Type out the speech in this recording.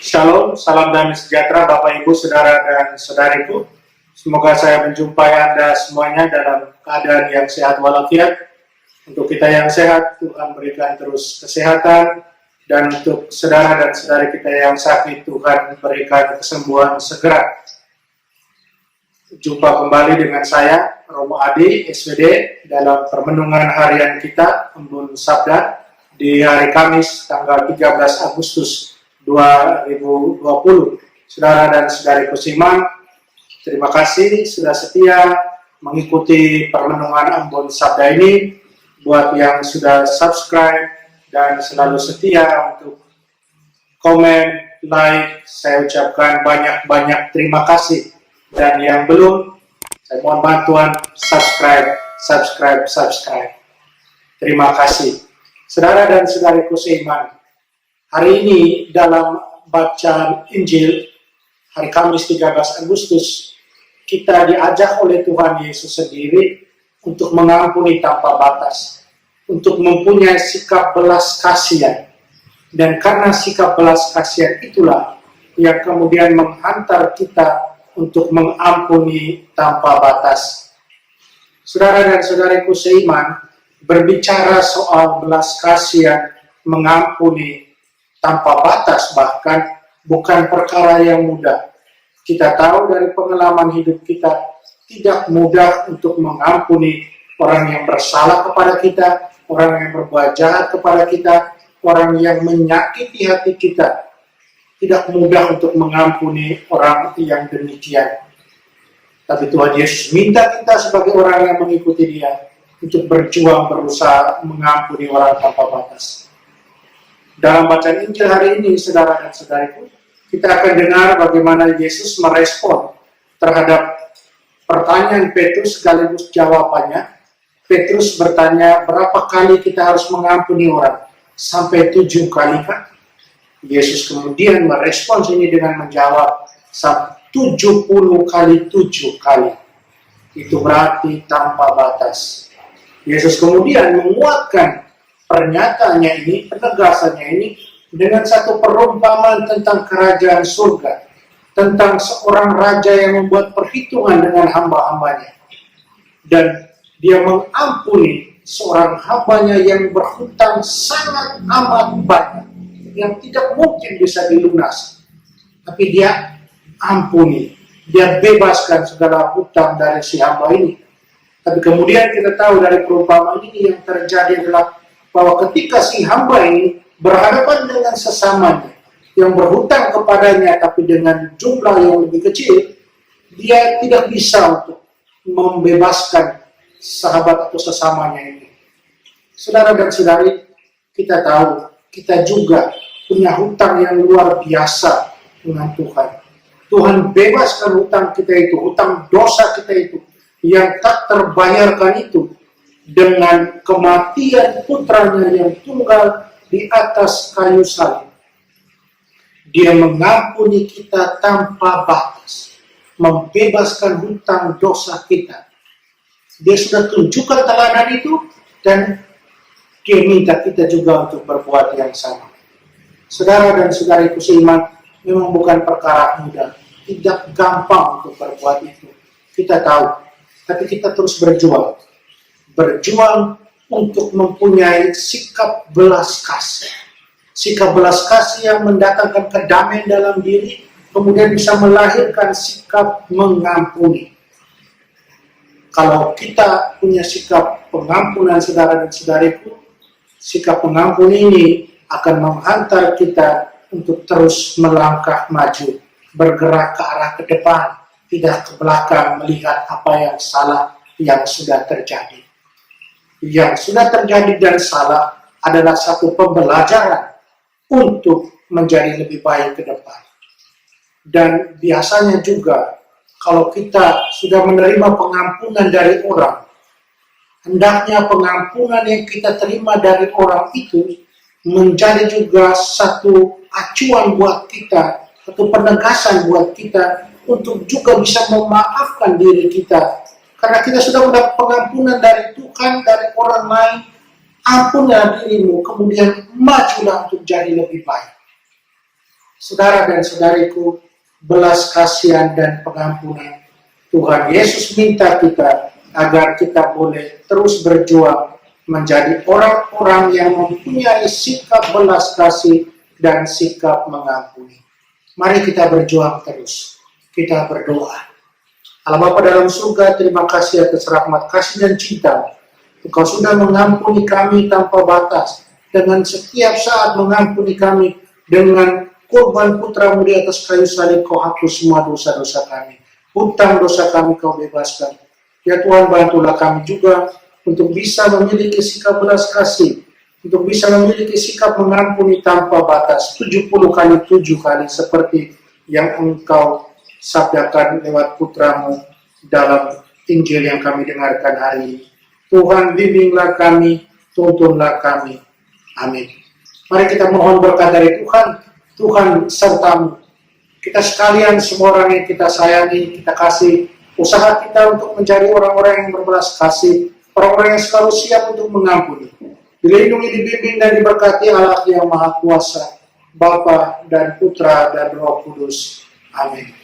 Shalom, salam damai sejahtera Bapak Ibu, Saudara dan Saudariku. Semoga saya menjumpai Anda semuanya dalam keadaan yang sehat walafiat. Untuk kita yang sehat, Tuhan berikan terus kesehatan. Dan untuk saudara dan saudari kita yang sakit, Tuhan berikan kesembuhan segera. Jumpa kembali dengan saya, Romo Adi, SVD, dalam permenungan harian kita, Embun Sabda, di hari Kamis, tanggal 13 Agustus 2020. Saudara dan saudari Kusiman, terima kasih sudah setia mengikuti permenungan Embun Sabda ini. Buat yang sudah subscribe dan selalu setia untuk komen, like, saya ucapkan banyak-banyak terima kasih. Dan yang belum, saya mohon bantuan subscribe. Terima kasih. Saudara dan saudariku seiman, hari ini dalam bacaan Injil, hari Kamis 13 Agustus, kita diajak oleh Tuhan Yesus sendiri untuk mengampuni tanpa batas, untuk mempunyai sikap belas kasihan. Dan karena sikap belas kasihan itulah yang kemudian menghantar kita untuk mengampuni tanpa batas. Saudara dan saudariku seiman, berbicara soal belas kasihan, mengampuni tanpa batas bahkan bukan perkara yang mudah. Kita tahu dari pengalaman hidup kita, tidak mudah untuk mengampuni orang yang bersalah kepada kita, orang yang berbuat jahat kepada kita, orang yang menyakiti hati kita. Tidak mudah untuk mengampuni orang yang demikian. Tapi Tuhan Yesus minta kita sebagai orang yang mengikuti Dia untuk berjuang, berusaha mengampuni orang tanpa batas. Dalam bacaan Injil hari ini, saudara dan saudariku, kita akan dengar bagaimana Yesus merespon terhadap pertanyaan Petrus sekaligus jawabannya. Petrus bertanya, berapa kali kita harus mengampuni orang? Sampai 7 kali kan? Yesus kemudian merespons ini dengan menjawab 70 kali 7 kali. Itu berarti tanpa batas. Yesus kemudian menguatkan pernyataannya ini, penegasannya ini, dengan satu perumpamaan tentang kerajaan surga, tentang seorang raja yang membuat perhitungan dengan hamba-hambanya. Dan dia mengampuni seorang hambanya yang berhutang sangat amat banyak, yang tidak mungkin bisa dilunasi. Tapi dia ampuni, dia bebaskan segala hutang dari si hamba ini. Tapi kemudian kita tahu dari perumpamaan ini yang terjadi adalah bahwa ketika si hamba ini berhadapan dengan sesamanya yang berhutang kepadanya tapi dengan jumlah yang lebih kecil, dia tidak bisa untuk membebaskan sahabat atau sesamanya ini. Saudara dan saudari, kita tahu kita juga punya hutang yang luar biasa dengan Tuhan. Tuhan bebaskan hutang kita itu, hutang dosa kita itu yang tak terbayarkan itu dengan kematian putranya yang tunggal di atas kayu salib. Dia mengampuni kita tanpa batas, membebaskan hutang dosa kita. Dia sudah tunjukkan teladan itu dan dia minta kita juga untuk berbuat yang sama. Saudara dan saudariku seiman, memang bukan perkara mudah, tidak gampang untuk berbuat itu. Kita tahu. Tapi kita terus berjuang untuk mempunyai sikap belas kasih. Sikap belas kasih yang mendatangkan kedamaian dalam diri, kemudian bisa melahirkan sikap mengampuni. Kalau kita punya sikap pengampunan, saudara dan saudariku, sikap pengampun ini akan menghantar kita untuk terus melangkah maju, bergerak ke arah ke depan, tidak ke belakang melihat apa yang salah yang sudah terjadi. Yang sudah terjadi dan salah adalah satu pembelajaran untuk menjadi lebih baik ke depan. Dan biasanya juga kalau kita sudah menerima pengampunan dari orang, hendaknya pengampunan yang kita terima dari orang itu menjadi juga satu acuan buat kita, satu penegasan buat kita untuk juga bisa memaafkan diri kita. Karena kita sudah mendapat pengampunan dari Tuhan, dari orang lain, ampunlah dirimu, kemudian majulah untuk jadi lebih baik. saudara dan saudariku, belas kasihan dan pengampunan. Tuhan Yesus minta kita agar kita boleh terus berjuang menjadi orang-orang yang mempunyai sikap belas kasih dan sikap mengampuni. Mari kita berjuang terus. Kita berdoa. Allah Bapa dalam surga, terima kasih atas rahmat kasih dan cinta. Engkau sudah mengampuni kami tanpa batas. Dengan setiap saat mengampuni kami dengan korban putramu di atas kayu salib. Kau hapus semua dosa-dosa kami. Hutang dosa kami kau bebaskan. Ya Tuhan, bantulah kami juga untuk bisa memiliki sikap belas kasih, untuk bisa memiliki sikap mengampuni tanpa batas, 70 kali 7 kali, seperti yang Engkau sabdakan lewat putramu dalam Injil yang kami dengarkan hari ini. Tuhan, bimbinglah kami, tuntunlah kami. Amin. Mari kita mohon berkat dari Tuhan. Tuhan sertamu. Kita sekalian, semua orang yang kita sayangi, kita kasih, usaha kita untuk mencari orang-orang yang berbelas kasih, orang-orang yang selalu siap untuk mengampuni. Dilindungi, dibimbing, dan diberkati Allah yang Maha Kuasa, Bapa dan Putra dan Roh Kudus. Amin.